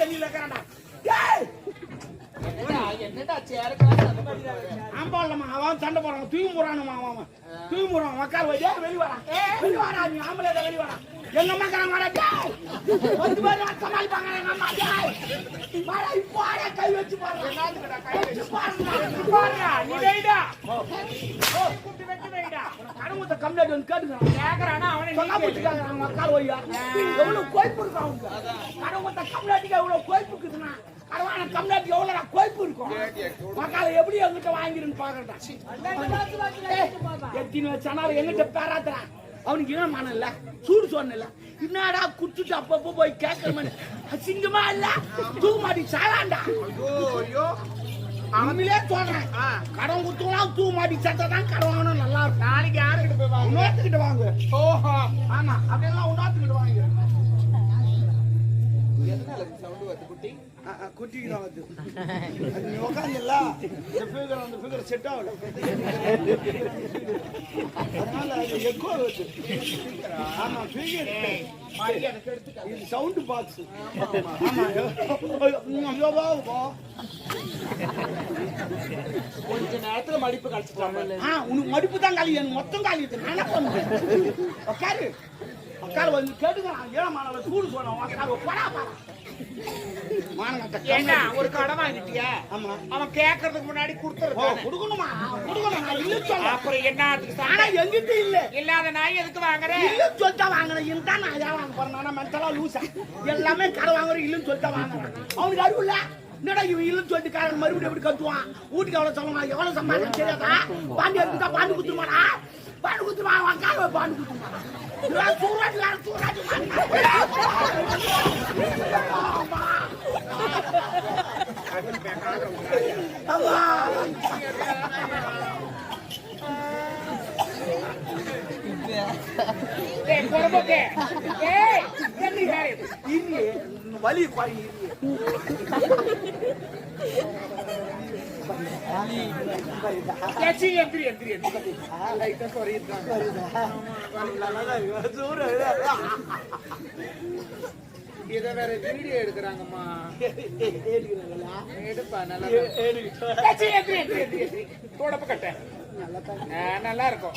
தண்ணியில இருக்கிறான்டா. என்னடா சேரக்கலாம் ஆம்பாளமா அவன் சண்டை போறான், தூக்கி போறானுமா அவன் தூக்கி போறான். உக்கார் வையா வெளி வரான், வெளி வரா, நீ ஆம்பளை வெளி வரா. எங்க அம்மா கரங்க வரா, பத்து பேர் சமாளிப்பாங்க எங்க அம்மா. வாடா இப்போ கை வச்சு பாரு, கை வச்சு பாருடா, நீ வெயிடா கூப்பிட்டு வச்சு வெயிடா. கடவுத்த கம்ப்ளைண்ட் வந்து கேட்டுக்கிறான், கேக்குறானா அவனை சொன்னா பிடிச்சிக்காங்க. அவங்க உக்கார் வையா, எவ்வளவு கோய்ப்பு இருக்கும் அவங்க. கடவுத்த கம்ப்ளைண்ட்டுக்கு எவ்வளவு கோய்ப்பு இருக்குதுன்னா, கடவான கம்ப்ளைண்ட் எவ்வளவு கோய்ப்பு இருக்கும். மக்களை எப்படி எங்கிட்ட வாங்கிருன்னு பாக்குறா. எத்தின வச்சானாலும் எங்கிட்ட பேராத்துறான். அவனுக்கு என்ன மனம் இல்ல, சூடு சொன்ன இல்ல. என்னடா குடிச்சுட்டு அப்பப்போ போய் கேட்கற அசிங்கமா இல்ல, தூக்க மாட்டி சாலாண்டா. அவங்களே சொல்றேன், கடன் குத்துலாம் தூக்க மாட்டி சத்தான் கடன் வாங்கணும் நல்லா இருக்கும். நாளைக்கு யாருக்கிட்ட போய் வாங்க, இன்னொருத்துக்கிட்ட வாங்க. ஓஹோ ஆமா, அப்படியெல்லாம் இன்னொருத்துக்கிட்ட வாங்க. எதனால சவுண்ட் வருது குட்டி? குட்டிக்கு தான் வருது. நீ உட்காந்துல அந்த ஃபிகர் செட் ஆகல, அதனால அது எக்கோ வருது. ஆமா ஃபிகர் இது சவுண்ட் பாக்ஸ். கொஞ்ச நேரத்துல மடிப்பு கழிச்சுட்டாங்க. உனக்கு மடிப்பு தான் காலி, எனக்கு மொத்தம் காலி. நானே பண்ணுவேன். உட்காரு உட்காரு வந்து கேட்டுக்கிறான். ஏழமான சூடு சொன்னான். உட்காரு போடா பாரு. ஏன்னா ஒரு கடன் வாங்கிட்டியா? ஆமா. அவன் கேட்கறதுக்கு முன்னாடி கொடுத்துருக்கான். கொடுக்கணுமா? கொடுக்கணும். நான் இல்ல சொல்ல. அப்புறம் என்ன? ஆனா எங்கிட்ட இல்ல. இல்லாத நாய் எதுக்கு வாங்குறேன்? இல்ல சொல்லிட்டா வாங்குறேன். இருந்தா நான் ஏன் வாங்க போறேன்? நான் மென்டலா லூசா. எல்லாமே கடை வாங்குறேன் இல்லன்னு சொல்லிட்டா வாங்குறேன். அவனுக்கு அறிவு இல்ல. என்னடா இவன் இல்லன்னு சொல்லிட்டு காரன் மறுபடியும் எப்படி கத்துவான்? வீட்டுக்கு எவ்வளவு சொல்லணும், எவ்வளவு சம்பாதிக்க தெரியாதா? பாண்டி எடுத்துட்டா பாண்டு குத்துமாடா, பாண்டு குத்துமா, அவன் கால பாண்டு குத்துமா. வலி பாருங்க. இத வேற வீடியோ எடுக்கிறாங்கம்மா. எடுப்பா நல்லா தொடப்பு கட்ட நல்லா இருக்கும்.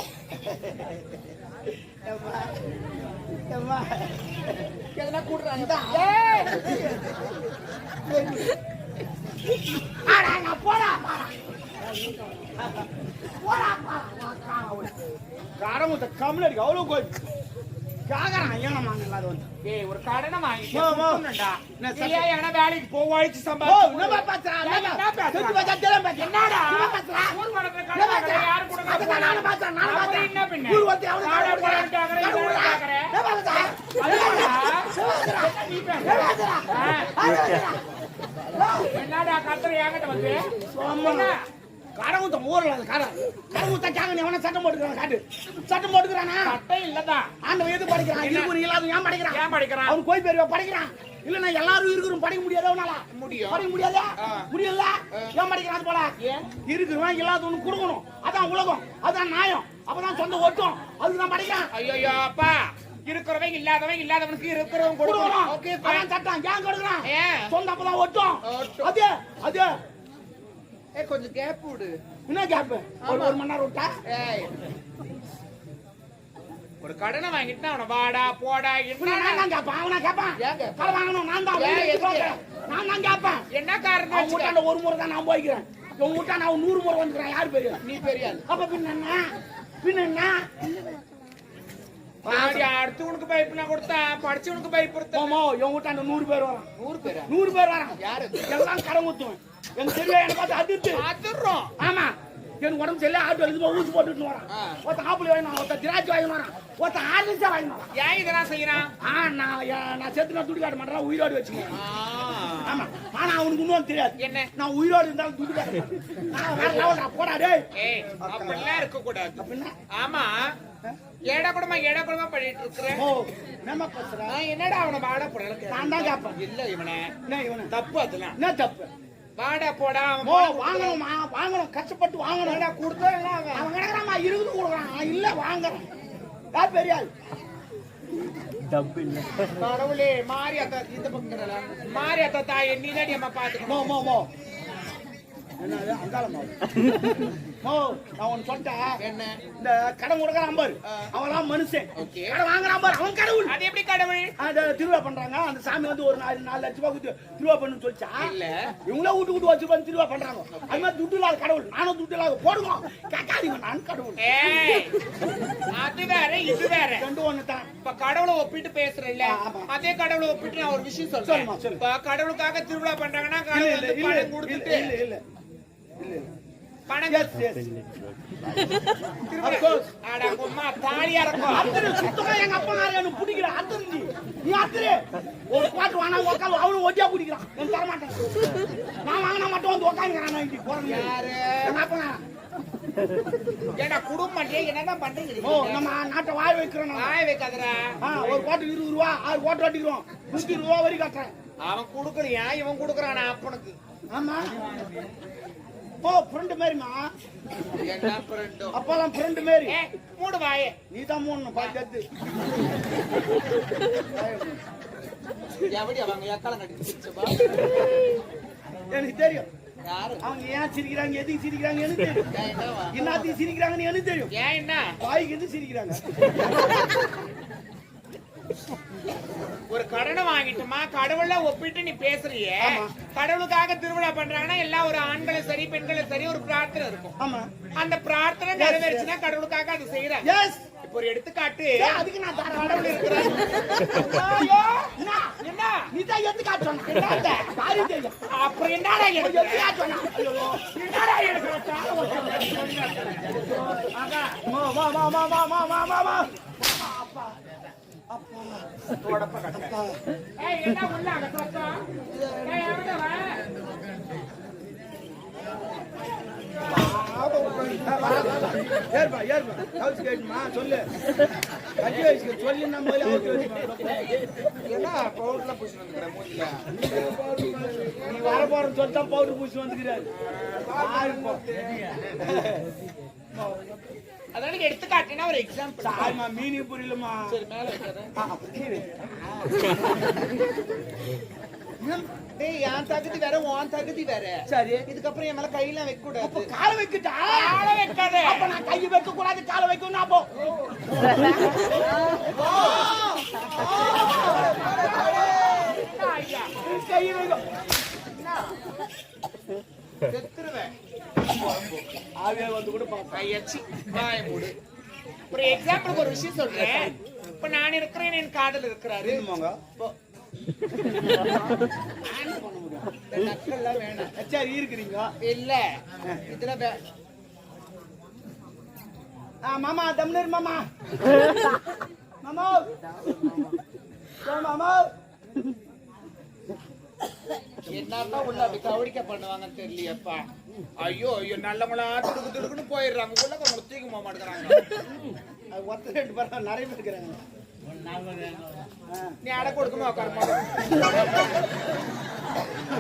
எதனா கூடுறாங்க காரமுத்த கம்மில் அவ்வளவு கோயில் காகறான். ஏனம்மா எல்லாரும் வந்து ஒரு கடனை வாங்கிட்டா வேலைக்கு போவாச்சு என்னடா கத்துற என்கிட்ட வந்து கடவுத்த ஊர்ல கடவுத்த காங்க எவனா சட்டம் போட்டுக்கிறான். காட்டு சட்டம் போட்டுக்கிறானா? சட்டம் இல்லதான். ஆண்டவன் எது படிக்கிறான்? இருக்கு இல்லாத ஏன் படிக்கிறான்? ஏன் படிக்கிறான்? அவன் கோய் பேர் படிக்கிறான். இல்லன்னா எல்லாரும் இருக்கிறோம் படிக்க முடியாது. அவனால முடியும் படிக்க முடியாதா? முடியல. ஏன் படிக்கிறான் போல? இருக்கிறவன் இல்லாதவனு கொடுக்கணும். அதான் உலகம், அதான் நியாயம். அப்பதான் சொந்த ஓட்டும். அதுதான் படிக்கிறான். ஐயோ அப்பா, இருக்கிறவங்க இல்லாதவனுக்கு இருக்கிறவங்க கொடுக்கணும். ஓகே அதான் சட்டம். ஏன் கொடுக்குறான்? சொந்த அப்பதான் ஓட்டும். அது அது கொஞ்சம் கேப் விடு. என்ன கேப்? ஒரு மணி நேரம் விட்டா ஒரு கடனை வாங்கிட்டு அவனை வாடா போடா நான் தான் கேட்பான். அவனா கேட்பான். கடை வாங்கணும் நான் தான் கேட்பேன். என்ன காரணம்? அவங்க வீட்டாண்ட ஒரு முறை தான் நான் போய்க்கிறேன். உங்க வீட்டாண்ட அவன் 100 முறை வந்துக்கிறேன். யாரு பெரிய? நீ பெரியாது. அப்ப பின்ன அடுத்தவனுக்கு பயப்புனா கொடுத்தா படிச்சவனுக்கு பயப்படுத்தோமோ. என் வீட்டாண்ட 100 பேர் வரான். 100 பேர் வரான். யாரு? எல்லாம் கடன் ஊத்துவேன். எனக்கு தெரியும். என்ன பார்த்து அதிர்றோம். ஆமா, எனக்கு உடம்பு சரியில்லை. ஆட்டோ எழுதி ஊசி போட்டுட்டு வரான். ஒருத்த ஆப்பிள் வாங்கினான், ஒருத்த திராட்சை வாங்கிட்டு வரான், ஒருத்த ஆரஞ்சா வாங்கினான். ஏன் இதெல்லாம் செய்யறான்? நான் செத்து நான் துடி காட்ட மாட்டேன், உயிரோடு வச்சுக்கேன். ஆமா, ஆனா அவனுக்கு இன்னும் தெரியாது. என்ன? நான் உயிரோடு இருந்தாலும் துடி காட்ட போடா. டேய் அப்படிலாம் இருக்க கூடாது. அப்படின்னா ஆமா, ஏடா கூடமா பண்ணிட்டு இருக்கிறேன். என்னடா அவனை வாடா போட நான் தான் கேட்பேன். இல்ல இவனை தப்பு. அதெல்லாம் என்ன தப்பு? வாடா போடா வாங்கணும். கஷ்டப்பட்டு வாங்கணும். கொடுத்தா அவன் கிடக்குறான். 20 கொடுக்குறான். இல்ல வாங்குறான். யார் பெரிய ஆள்? கடவுளே மாரியாத்தா இந்த பக்கம் மாரியாத்தா தாய் நீ தான் அம்மா பாத்துக்கணும். மோ மோ என்னது அங்காளமா மோ நான் ஒன்னு சொல்லிட்டேன். என்ன இந்த கடன் கொடுக்கறான் பாரு அவன்லாம் மனுஷன். கடன் வாங்குறான் பாரு அவன் கடவுள். அது எப்படி கடவுள்? அந்த திருவிழா பண்றாங்க அந்த சாமி வந்து ஒரு 4 லட்சம் ரூபாய் கொடுத்து திருவிழா பண்ணுன்னு சொல்லிச்சா இல்ல இவங்கள வீட்டு வச்சு பண்ணி திருவிழா பண்றாங்க. அது மாதிரி துட்டு இல்லாத கடவுள் நானும் துட்டு இல்லாத போடுவோம் கேட்காதீங்க நான் கடவுள். அது வேற இது வேற ரெண்டு ஒண்ணு தான். இப்ப கடவுளை ஒப்பிட்டு பேசுறேன் அதே கடவுளை ஒப்பிட்டு நான் ஒரு விஷயம் சொல்றேன். இப்ப கடவுளுக்காக திருவிழா பண்றாங்கன்னா பணம் கொடுத்துட்டு இல்ல இல்ல இல்ல பணம் தாலியா இருக்கும். சுத்தமா எங்க அப்பா எனக்கு பிடிக்கிற அத்தனை நீ அத்தனை ஒரு பாட்டு வாங்க உட்காந்து அவனும் ஒட்டியா பிடிக்கிறான். நான் தர மாட்டேன் நான் வாங்கினா மட்டும் வந்து உட்காந்துக்கிறான். யாரு எங்க அப்பா ஏன்னா குடும்பம் என்னதான் பண்றீங்க? நம்ம நாட்டை வாய் வைக்கிறோம். வாய் வைக்காதரா ஒரு கோட்டு 20 ரூபா 6 கோட்டு அடிக்கிறோம் 120 ரூபா வரி கட்டுறேன். அவன் குடுக்கலையா இவன் குடுக்கறான் அப்பனுக்கு. ஆமா ஓ ஃப்ரெண்ட் மாதிரிமா என்ன ஃப்ரெண்ட் அப்பலாம் ஃப்ரெண்ட் மாதிரி மூடு வாயே நீ தான் மூடணும் பாத்து எப்படி அவங்க எக்கால நடிச்சிச்சப்பா எனக்கு தெரியும். யாரு அவங்க ஏன் சிரிக்கிறாங்க எதுக்கு சிரிக்கிறாங்க எனக்கு தெரியும். என்னத்துக்கு சிரிக்கிறாங்கன்னு எனக்கு தெரியும். ஏன் என்ன வாய்க்கு எது சிரிக்கிறாங்க? ஒரு கடனை வாங்கிட்டுமா கடவுள ஒப்பிட்டு நீ பேசுறியே. கடவுளுக்காக திருவிழா பண்றாங்கன்னா எல்லாம் ஒரு ஆண்களும் சரி பெண்களும் சரி ஒரு பிரார்த்தனை இருக்கும். ஆமா அந்த பிரார்த்தனை நிறைவேறுச்சுன்னா கடவுளுக்காக அது செய்யறாங்க. எஸ் இப்போ ஒரு எடுத்துக்காட்டு அதுக்கு நான் தர கடவுள் இருக்கிறேன். என்ன நீ தான் எடுத்துக்காட்டு சொன்ன என்னடா காரி தெரியும் அப்புறம் என்னடா எடுத்துக்காட்டு சொன்ன என்னடா எடுத்துக்காட்டு ஆகா மா மா மா மா மா மா மா மா அப்பா அப்பா தோடப்ப கட்ட ஏய் என்ன உள்ள அடக்கறப்பா ஏய் எവിടെ வா ஏர்பா ஏர்பா ஹவுஸ் கேட்மா சொல்லு கட்டி வச்சு சொல்லி நம்மளே ஹவுஸ் கேட்மா என்ன பவுடர்ல பூசி வந்துக்கற மூஞ்சில நீ வர போற சொத்தா பவுடர் பூசி வந்துக்கறாரு அதானே எடுத்து காட்டினா ஒரு எக்ஸாம்பிள். ஆமா மீனி புரியலமா. சரி மேல வைக்கிறேன். டேய் யான் தகுதி வேற உன் தகுதி வேற. சரி இதுக்கு அப்புறம் என் மேல கையில வைக்க கூடாது. அப்ப கால வைக்கடா. கால வைக்காத. அப்ப நான் கை வைக்க கூடாது கால வைக்கணும் அப்போ. ஐயா கை வைக்க. செத்துருவே. ஆவே வந்து கூட பாக்க ஐயச்சி வாய மூடு. ஒரு எக்ஸாம்பிளுக்கு ஒரு விஷயம் சொல்றேன். இப்ப நான் இருக்கிறேன் என் காதல் இருக்கிறாரு. என்னமாங்க? நான் பண்ண முடியும். நக்கல்ல வேணாம். சரி இருக்கீங்க. இல்ல. இதுல மாமா தம்னர் மாமா. மாமா. மாமா. என்னன்னா உள்ள அப்படி கவடிக்க பண்ணுவாங்கன்னு தெரியலையப்பா. ஐயோ ஐயோ நல்லவங்களா துடுக்குன்னு போயிடுறாங்க. உள்ள கொஞ்சம் தூக்கி போக மாட்டேங்கிறாங்க. அது ஒருத்தர் 2 பேர் நிறைய பேர் இருக்கிறாங்க. நீ அடை கொடுக்கணும் உட்காரமா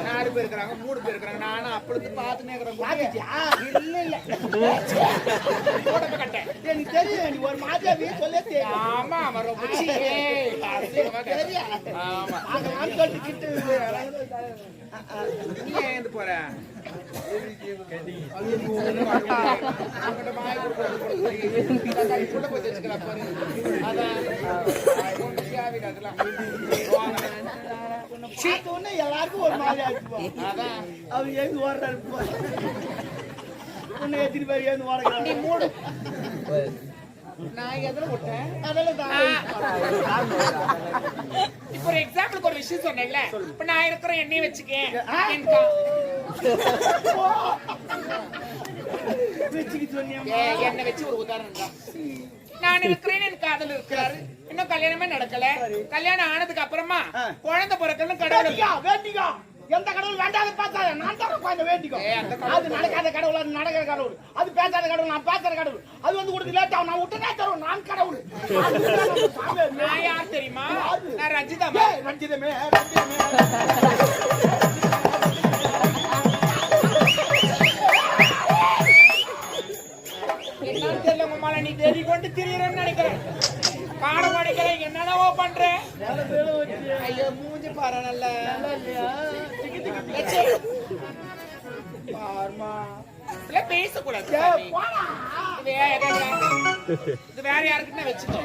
4 பேர் இருக்கிறாங்க 3 பேர் இருக்கிறாங்க. நானும் அப்படி பார்த்துனே இருக்கிறேன். இல்ல இல்ல கட்டேன் எனக்கு தெரியும். நீ ஒரு மாதிரி சொல்ல தெரியும். ஆமா ஆமா ரொம்ப நீ ஏந்து போற எல்லாருக்கும் ஒரு மாதிரி அவங்க எழுந்து ஓடுறாரு. உன்னை எத்தனை பேர் எழுந்து ஓடுறாங்க மூடு. நான் எதுல போட்டேன் இப்ப ஒரு எக்ஸாம்பிளுக்கு ஒரு விஷயம் சொன்னேன்ல. இப்ப நான் இருக்கிற எண்ணெய் வச்சுக்கேன் எண்ணெய் வச்சு ஒரு உதாரணம் தான். நான் இருக்கிறேன் என் காதல் இருக்கிறாரு. இன்னும் கல்யாணமே நடக்கல. கல்யாணம் ஆனதுக்கு அப்புறமா குழந்தை பிறக்கணும் கடவுள் வேண்டிக்கோ. எந்த கடவுள் வேண்டாத பார்த்தாத நான் தான் குழந்தை வேண்டிக்கோ. அது நடக்காத கடவுள் அது நடக்கிற கடவுள். அது பேசாத கடவுள் நான் பேசுற கடவுள். அது வந்து கொடுத்து லேட் ஆகும் நான் விட்டுனா தருவோம் நான் கடவுள். நான் யார் தெரியுமா? நான் ரஞ்சிதமே. ரஞ்சிதமே ரஞ்சிதமே என்ன தெரியல உமால நீ தேடி கொண்டு திரியறன்னு நினைக்கிறேன். பாடம் படிக்கிறேன் என்னென்னவோ பண்றேன். பேசக்கூடாது. இது வேற யாருக்குன்னா வச்சுக்கோ.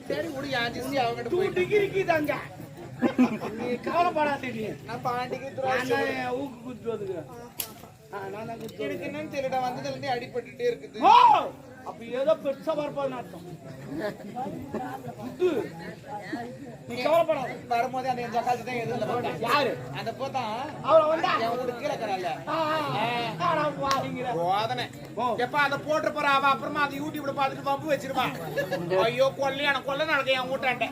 சரி விடு, யாஜிசி அவங்க 2 டிகிரிக்கு தாங்க. நீ கவலைப்படாதே. நான் பாண்டிக்கு ஊக்கு குத்துறதுக்கு நான் தான் குத்து. எனக்கு என்னன்னு தெரியல, வந்ததுல இருந்தே அடிபட்டுட்டே இருக்குது. அப்ப ஏதோ பெருசா வரப்போகுதுன்னு அர்த்தம். நீ கவலைப்படாத. வரும்போது அந்த ஜக்காத்து தான் எதுல போட்டேன். யாரு அந்த போதான் அவள வந்தா என் வீட்டு கீழே கரால வாங்கிற போதனை எப்ப அதை போட்டு போற அவ அப்புறமா அது யூடியூப்ல பாத்துட்டு பம்பு வச்சிருவான். ஐயோ கொல்லையான கொல்ல நடக்க என் வீட்டாண்ட.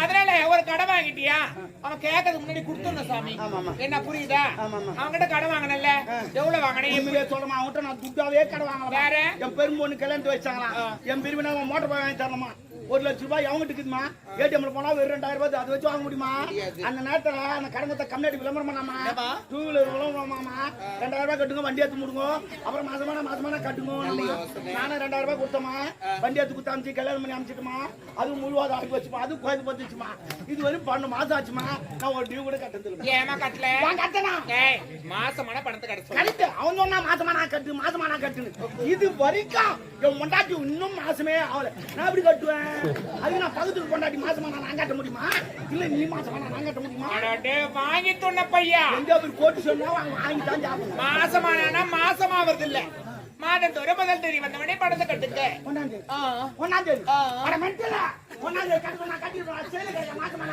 அதனால ஒரு கடை வாங்கிட்டியா, அவன் கேட்கறதுக்கு முன்னாடி கொடுத்துடணும் சாமி. என்ன புரியுதா? அவன்கிட்ட கடை வாங்கினல, எவ்வளவு வாங்கினேன் சொல்லுமா? அவன்கிட்ட நான் துட்டாவே கடை வாங்கலாம். வேற என் பெரும்பொண்ணு கல்யாணத்து வச்சாங்களா, என் பிரிவினா மோட்டர் பைக் வாங்கி தரணுமா, 1 லட்சம் ரூபாய் அவங்ககிட்ட இருக்குமா, ஏடிஎம்ல போனா வெறும் 2000 ரூபாய் அதை வச்சு வாங்க முடியுமா? அந்த நேரத்துல அந்த கடங்கத்தை கம்மியாடி விளம்பரம் பண்ணாமா, 2 வீலர் விளம்பரமாமா, 2000 ரூபாய் கட்டுங்க, வண்டி எடுத்து முடுங்க, அப்புறம் மாசமான கட்டுங்க. நானும் 2000 ரூபாய் கொடுத்தோமா, வண்டி எடுத்து குத்து அமைச்சு கல்யாணம் பண்ணி அமைச்சிட்டுமா, அது முழுவாத ஆகி வச்சுமா, அது கோயில் பத்துச்சுமா. இது வரையும் 12 மாசம் ஆச்சுமா, நான் ஒரு டியூ கூட கட்டல. ஏமா கட்டல? கட்டனா மாசமான பணத்தை கட்ட கரெக்ட். அவன் சொன்னா மாசமான கட்டுன்னு. இது வரைக்கும் என் பொண்டாட்டி இன்னும் மாசமே ஆகல. நான் எப்படி கட்டுவேன்? அது நான் பக்கத்துக்கு பொண்டாட்டி மாசமான நான் கட்ட முடியுமா? இல்ல நீ மாசமான நான் கட்ட முடியுமா? வாங்கி சொன்ன பையா எங்க போய் கோட்டு சொன்னா வாங்கி தான் சாப்பிடணும். மாசமான மாசமாவது இல்ல, மாதத்தோட முதல் தேதி வந்தவனே பணத்தை கட்டுங்க. ஒன்னாம் தேதி அட மென்டலா, ஒன்னாம் தேதி கட்டு நான் கட்டிடுறேன். சேல கட்ட மாசமான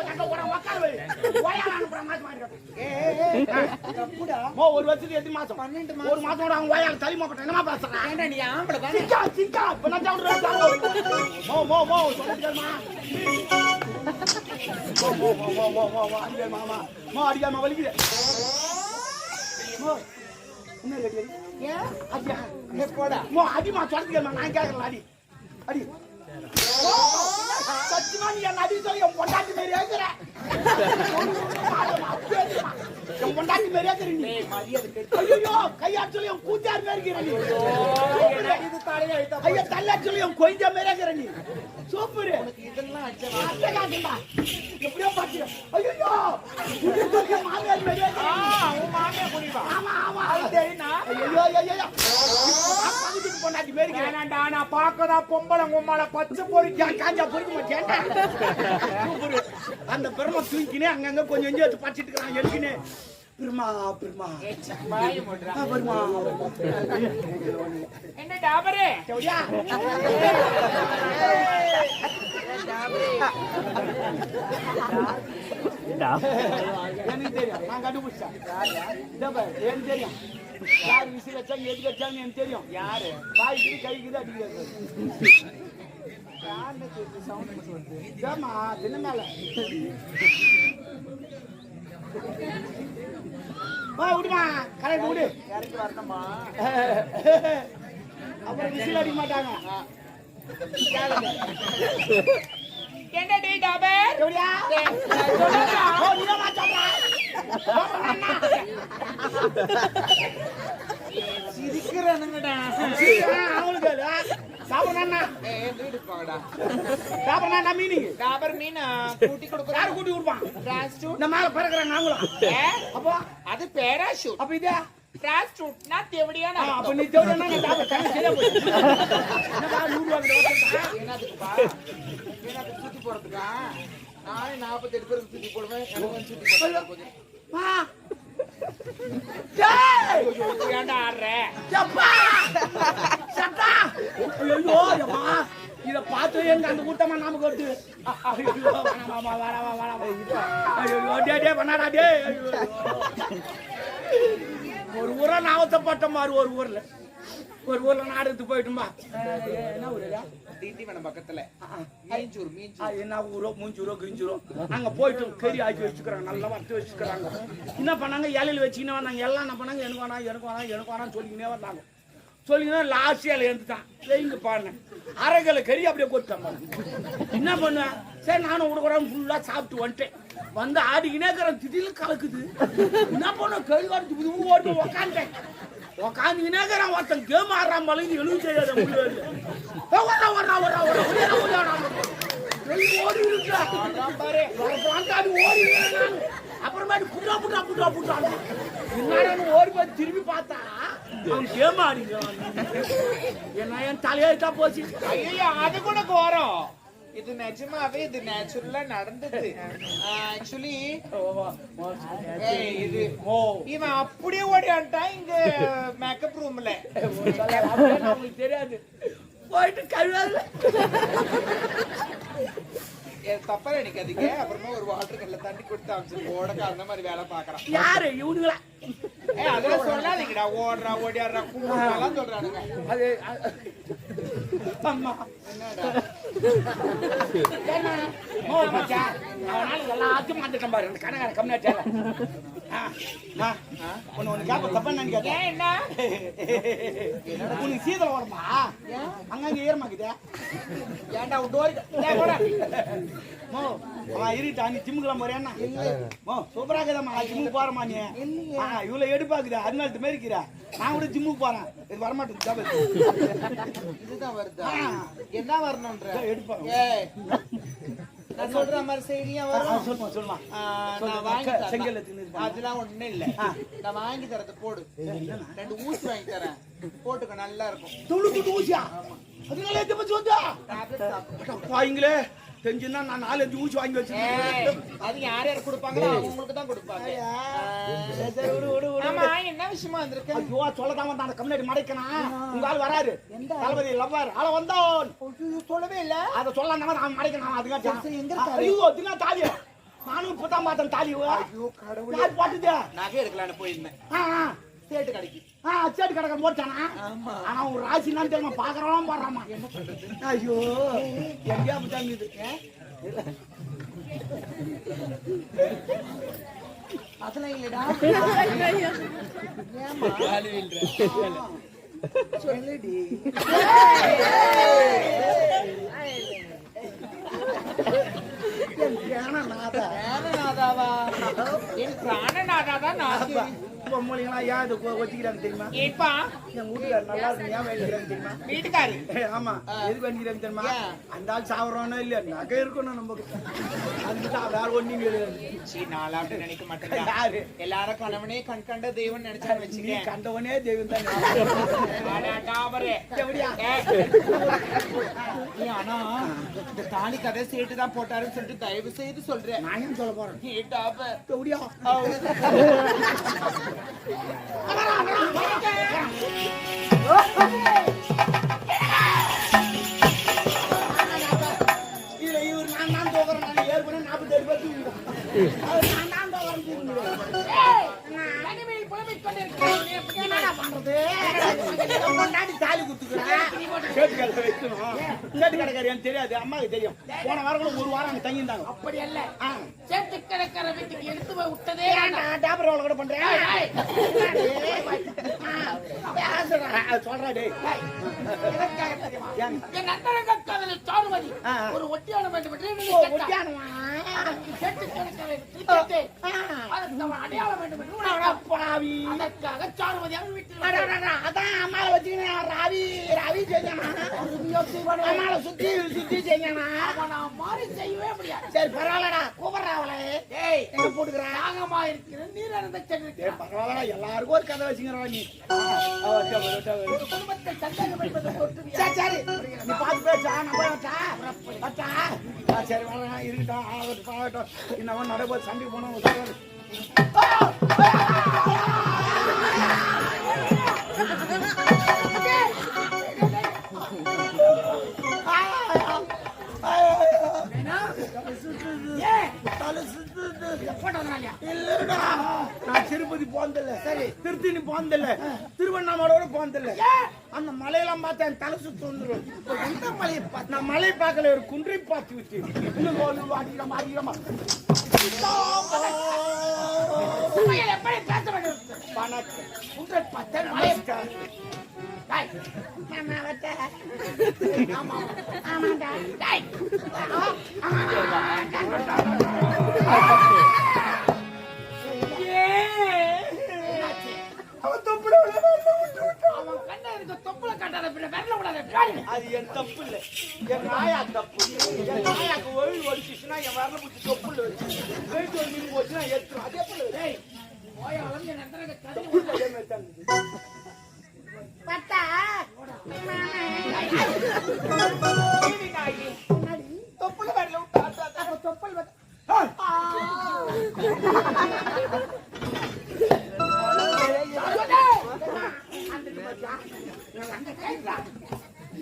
கட்ட உடனே உட்கார வை. ஓயால அனுப்புற மாசமான கட்ட. தப்புடா. ஒரு வருஷத்துக்கு எத்தனை மாசம்? 12 மாசம். ஒரு மாசம் கூட அவங்க ஓயால தலிமா பட்ட என்னமா பேசுறா? ஏண்டா நீ ஆம்பள தானே? சிக்கா இப்ப நான் சொல்றேன். மோ சொல்லுங்கம்மா. மோ அடிக்காம வலிக்குது. மோ என்ன கேக்குறீ? ஏன் அடியா? நீ போடா. மோ அடிமா சொல்லுங்கம்மா, நான் கேக்குறேன். அடி சத்தியமா நீ என்ன அடி சொல்லி என் பொண்டாட்டி மாதிரி ஏக்குற. என் பொண்டாட்டி மாதிரி ஏக்குற நீ. ஐயோ கையாட் சொல்லி என் கூத்தார் மாதிரி ஏக்குற நீ. இது தலையில வைத்தா ஐயா தள்ளாட் சொல்லி என் கொய்ஞ்சா மாதிரி ஏக்குற நீ. சூப்பர். இதெல்லாம் அச்சமா எப்படியோ பாத்தியா? ஐயோ இது மாமியார் மாதிரி ஏக்குற. உன் மாமியார் புரியுமா? ஆமா அது தெரியுனா? ஐயோ பக்கத்துக்கு பொண்டாட்டி மாதிரி ஏனடா நான் பாக்கதா பொம்பளை உம்மால பச்சை பொரிக்கா காஞ்சா பொரிக்க மாட்டேன்டா. அந்த பெருமா தூக்கினே அங்கங்க கொஞ்சம் வச்சு பச்சிட்டு இருக்கான். எழுக்கினே பெருமா என்ன டாபரே செவடியா எனக்கு தெரியும், நான் கண்டுபிடிச்சேன். எனக்கு தெரியும் யாரு விசில் வச்சா எதுக்கு வச்சாங்க எனக்கு தெரியும். யாரு வாய்க்கு கைக்குது அடிக்கிறது. தின மேல விடுமா கரெக்ட் விடு. இறக்கி வரணுமா? அப்புறம் விசில் அடிக்க மாட்டாங்க. என்ன டே டாபர் எப்படியா சிரிக்கிறானுங்கடா. அவங்களுக்கு சாப்பிடா சாப்பிடா மீனிங் டாபர் மீன் கூட்டி கொடுக்குற. யாரு கூட்டி கொடுப்பான்? டிரான்ஸ்டூட். இந்த மேல பறக்குறாங்க நாங்களும். அப்போ அது பேராஷூட். அப்ப இதே டிரான்ஸ்டூட்னா தேவடியான. அப்ப நீ தேவடியானா நான் டாபர் கண்ணு சரியா போச்சு. என்னடா 100 ரூபாய் கொடுத்தா என்னதுக்குப்பா? எனக்கு சுத்தி போறதுக்கா? நானே 48 பேருக்கு சுத்தி போடுவேன். எனக்கு சுத்தி போடுறது வா டேய் ஏன்டா ஆடுற? சப்பா சட்டா ஐயோ யம்மா இத பார்த்து எங்க அந்த கூட்டமா நமக்கு வருது. ஐயோ மாமா வரவா ஐயோ டேய் பண்ணாடா டேய். ஒரு ஊரா நாவத்தப்பட்ட மாதிரி ஒரு ஊர்ல நாடுத்து போயிட்டுமா. என்ன ஊரா? திண்டிவனம் பக்கத்துல மீஞ்சூர். என்ன ஊரோ மூஞ்சூரோ கிரிஞ்சூரோ அங்க போயிட்டு கறி ஆக்கி வச்சுக்கிறாங்க, நல்லா வறுத்து வச்சுக்கிறாங்க. என்ன பண்ணாங்க? இலையில வச்சுக்கினே வந்தாங்க. எல்லாம் என்ன பண்ணாங்க? எனக்கு வேணாம் சொல்லிக்கினே வந்தாங்க. சொல்லிங்கன்னா லாஸ்ட் இலை எழுந்துட்டான். இங்க பாருங்க அரைக்கலை கறி அப்படியே கொடுத்தாங்க. என்ன பண்ணுவேன்? சரி நானும் விடுக்குறேன். ஃபுல்லா சாப்பிட்டு வந்துட்டேன். வந்து ஆடிக்கினே இருக்கிறேன். திடீர்னு கலக்குது. என்ன பண்ண? கறி காட்டு ஓட்டு உக்காண்டேன். உக்காந்து விநாயகரான் ஒருத்தன் கேம் ஆடுறான் பழகி எழுதி செய்யாத முடியாது ஓடி அப்புறமேட்டு புட்டா புட்டா புட்டா புட்டான் என்னன்னு ஓடி போய் திரும்பி பார்த்தா அவன் கேம் ஆடிக்கிறான். என்ன என் தலையா போச்சு. ஐயோ அது கூட கோரம். இது நிஜமாவே இது நேச்சுரலா நடந்தது. ஆக்சுவலி இது இவன் அப்படியே ஓடியான்ட்டான் இங்க மேக்கப் ரூம்ல. நமக்கு தெரியாது போயிட்டு கழுவாது தப்பா நினைக்காதீங்க. அப்புறமா ஒரு வாட்டர் கல்ல தண்ணி கொடுத்து அமைச்சு ஓடக்க அந்த மாதிரி வேலை பாக்குறான். யாரு இவனுங்களா? அதெல்லாம் சொல்லாதீங்கடா. ஓடுறா ஓடியாடுறா கூப்பிடலாம் சொல்றானுங்க. அது அம்மா எல்லாத்தையும் மாத்திட்டேன் பாரு. கணக்கார கம்மியாச்சால ஒண்ணு கேப்ப தப்பா நினைக்காத. என்ன உனக்கு சீதளம் வருமா? அங்கங்க ஈரமாக்குதே. ஏன்டா டோரி இருட்டா நீ ஜிம்முக்குலாம் போறியா? சூப்பரா இருக்குதாம்மா. ஜிம்முக்கு போறமா நீ? இவ்வளவு எடுப்பாக்குதா? அதனால மேரிக்கிறா. நான் கூட ஜிம்முக்கு போறேன். இது வரமாட்டேன். இதுதான் வருதா? என்ன வரணும்ன்ற எடுப்பாங்க. நான் சொல்ற மாதிரி செய்தியா வரும். சொல்லுமா சொல்லுமா. நான் வாங்கி செங்கல் அதெல்லாம் ஒண்ணும் இல்ல. நான் வாங்கி தரது போடு. 2 ஊசி வாங்கி தரேன். போட்டுக்க நல்லா இருக்கும். தொழுக்கு ஊசியா? அதனால எது பத்தி வந்தா? பாயிங்களே தெரிஞ்சுன்னா நான் 4-5 ஊசி வாங்கி வச்சிருக்கேன். அது யார் யார் கொடுப்பாங்களோ அவங்களுக்கு தான் கொடுப்பாங்க. ஆமா என்ன விஷயமா வந்திருக்க? ஐயோ சொல்லதான் வந்தான். கம்யூனிட்டி மடைக்கனா உங்க ஆள் வராரு. தளபதி லவ்வர் ஆள வந்தான். சொல்லவே இல்ல. அத சொல்லலாம் நான் மடைக்கனா. அதுக்கு எங்க இருக்காரு? ஐயோ தினா தாலி. நானும் இப்பதான் பார்த்தேன் தாலி. ஐயோ கடவுளே. யார் போட்டுதே? நகை எடுக்கலாம்னு போயிருந்தேன். சேட்டு கடைக்கு. சேட்டு கடை போட்டானா? ஆனா ஒரு ராசி நான் தெரியுமா பாக்குறவன் போடுறாமா. என்ன பண்றது? ஐயோ எங்கேயா போட்டாங்க. அதெல்லாம் இல்லடா. சொல்லுடி. பிராணநாதாவா? என் பிராணநாதாதான் நான். பொம்மலிங்களா ஏன் இது ஒத்திக்கிறாங்க தெரியுமா? ஏப்பா என் வீட்டுக்காரர் நல்லா இருக்கு ஏன் வேண்டிக்கிறாங்க தெரியுமா? வீட்டுக்காரி. ஆமா எதுக்கு வேண்டிக்கிறாங்க தெரியுமா? அந்த ஆள் சாவறானோ இல்லையா நகை இருக்கணும் நமக்கு. அதுக்குதான் வேற ஒண்ணும் கிடையாது. நாளா அப்படி நினைக்க மாட்டேன். யாரு எல்லாரும் கணவனே கண் கண்ட தெய்வம் நினைச்சா வச்சுக்க. கண்டவனே தெய்வம் தான். ஆனா இந்த தாலி கதை சேட்டு தான் போட்டாருன்னு சொல்லிட்டு தயவு செய்து சொல்றேன். நான் ஏன் சொல்ல போறேன்? எப்படியா இதுல இவர் நான் தோக்குறேன். நான் ஏற்கனவே 47 பேர் தெரியாது. அம்மாவுக்கு தெரியும். போன வாரம் ஒரு வாரம் அங்க தங்கியிருந்தாங்க. அப்படி அல்ல. சேட்டு கடைக்கார வீட்டுக்கு எடுத்து போய் விட்டதே டாபர் ரோல கூட பண்றேன். சொல்றா டேய். என் நண்பரங்க காதலி சாருமதி ஒரு ஒட்டியானம் வேண்டும் என்று ஒட்டியானமா? சேட்டு கடைக்கார வீட்டுக்கு அடையாளம் வேண்டும் என்று பாவி. அதற்காக சாருமதி அவன் வீட்டில் அதான் அம்மாவை வச்சுக்கினேன். ராவி ராவி செஞ்சானா? அம்மாவை சுத்தி சுத்தி செஞ்சானா? அவனை மாறி செய்யவே முடியாது. சரி பரவாயில்லடா கூப்பிடுறா அவளை. ஏய் எங்க போட்டுக்கிறேன்? நாகமா இருக்கிற நீர் அந்த சென்று பரவாயில்லடா எல்லாருக்கும் ஒரு கதை வச்சுக்கிறவா நீ. ஒரு குடும்பத்தை சந்தேகம் என்பதை தொட்டு சரி சரி நீ பார்த்து பேசா. நம்ம வச்சா சரி இருக்கட்டும். ஆகட்டும் ஆகட்டும். இன்னும் நடைபோது சண்டைக்கு போனோம். நான் திருப்பதி போனதில்ல. சரி திருத்தணி போனதில்ல. திருவண்ணாமலையோட போனதில்ல. அந்த மலையெல்லாம் பார்த்தா என் தலை சுத்து வந்துடும். எந்த மலையை பார்த்து? நான் மலை பார்க்கல. ஒரு குன்றை பார்த்து விட்டு எப்படி பேச வேண்டும்? குன்றை பார்த்தேன் மலை. அவன் தொப்புல காட்டாத பின்ன விரல விடாத பின்னாடி. அது என் தப்பு இல்ல, என் நாயா தப்பு. என் நாயாக்கு ஒழுங்கு ஒடிச்சுன்னா என் வரல பிடிச்சி தொப்புல வச்சு வெயிட் ஒரு மீன் போச்சுன்னா எடுத்துரும். அதே போல டேய் ஓயாலம் என் அந்தரங்க கதை தொப்புல அதே மாதிரி தான் இருக்குது. பட்டா சீனி நாயி. முன்னாடி தொப்புல வரல விட்டா அப்ப தொப்பல் வச்ச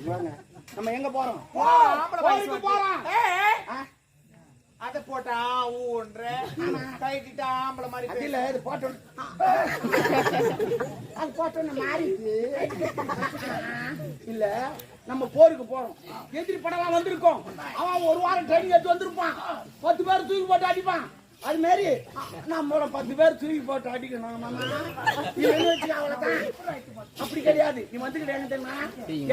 வாங்க, நம்ம எங்க போறோம்? ஆம்பளை வயசு கோயிலுக்கு போறோம். அத போட்டா ஊன்ற கைட்டிட்டா ஆம்பளை மாதிரி அது இல்ல, இது போட்டோம். அது போட்டோன்னு மாறிட்டு இல்ல, நம்ம போருக்கு போறோம். எதிரி படம் வந்திருக்கோம். அவன் ஒரு வாரம் ட்ரைனிங் எடுத்து வந்திருப்பான். 10 பேர் தூக்கி போட்டு அடிப்பான். அது மாதிரி நம்மள 10 பேர் தூக்கி போட்டு அடிக்கணும். அப்படி கிடையாது. நீ வந்துக்கிட்ட என்ன தெரியுமா,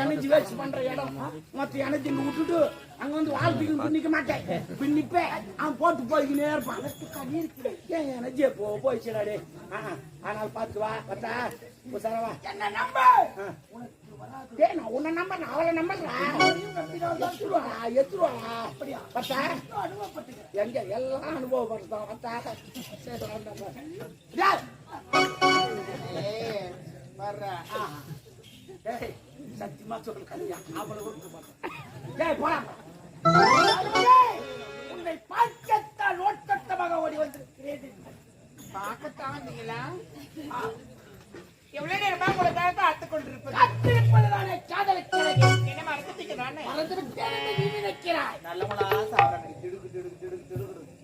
எனர்ஜி வேஸ்ட் பண்ற இடம் மொத்த எனர்ஜி விட்டுட்டு அங்க வந்து வாழ்த்துக்கு நிக்க மாட்டேன். பின்னிப்ப அவன் போட்டு போய்க்கினே இருப்பான். ஏன் எனர்ஜியை போயிடுச்சுடாடே. ஆனால் பார்த்து வா பத்தா சரவா என்ன நம்ப டேய், நான் உன்னை நம்பர் அவளை நம்பர்றா. எத்துருவா அப்படியா பத்தா எங்க எல்லாம் அனுபவப்படுத்தோம் பத்தா. வர்ற சத்தியமா சொல்லு கல்யா அவளை விட்டு பார்த்தேன். டேய் போடா. உன்னை பார்க்கத்தான் நோட்டத்தமாக ஓடி வந்திருக்கிறேன். பார்க்கத்தான் வந்தீங்களா? எவ்வளவு நேரமா உங்களுக்காக அத்து கொண்டிருப்பது? காத்திருப்பதுதானே காதலிக்கிறேன். என்ன மறந்துட்டீங்க நானே? மறந்துவிட்டேன் என்று நீ நினைக்கிறாய். நல்லவங்களா சாப்பிடுறாங்க. திடுக்கு திடுக்கு திடுக்கு திடுக்கு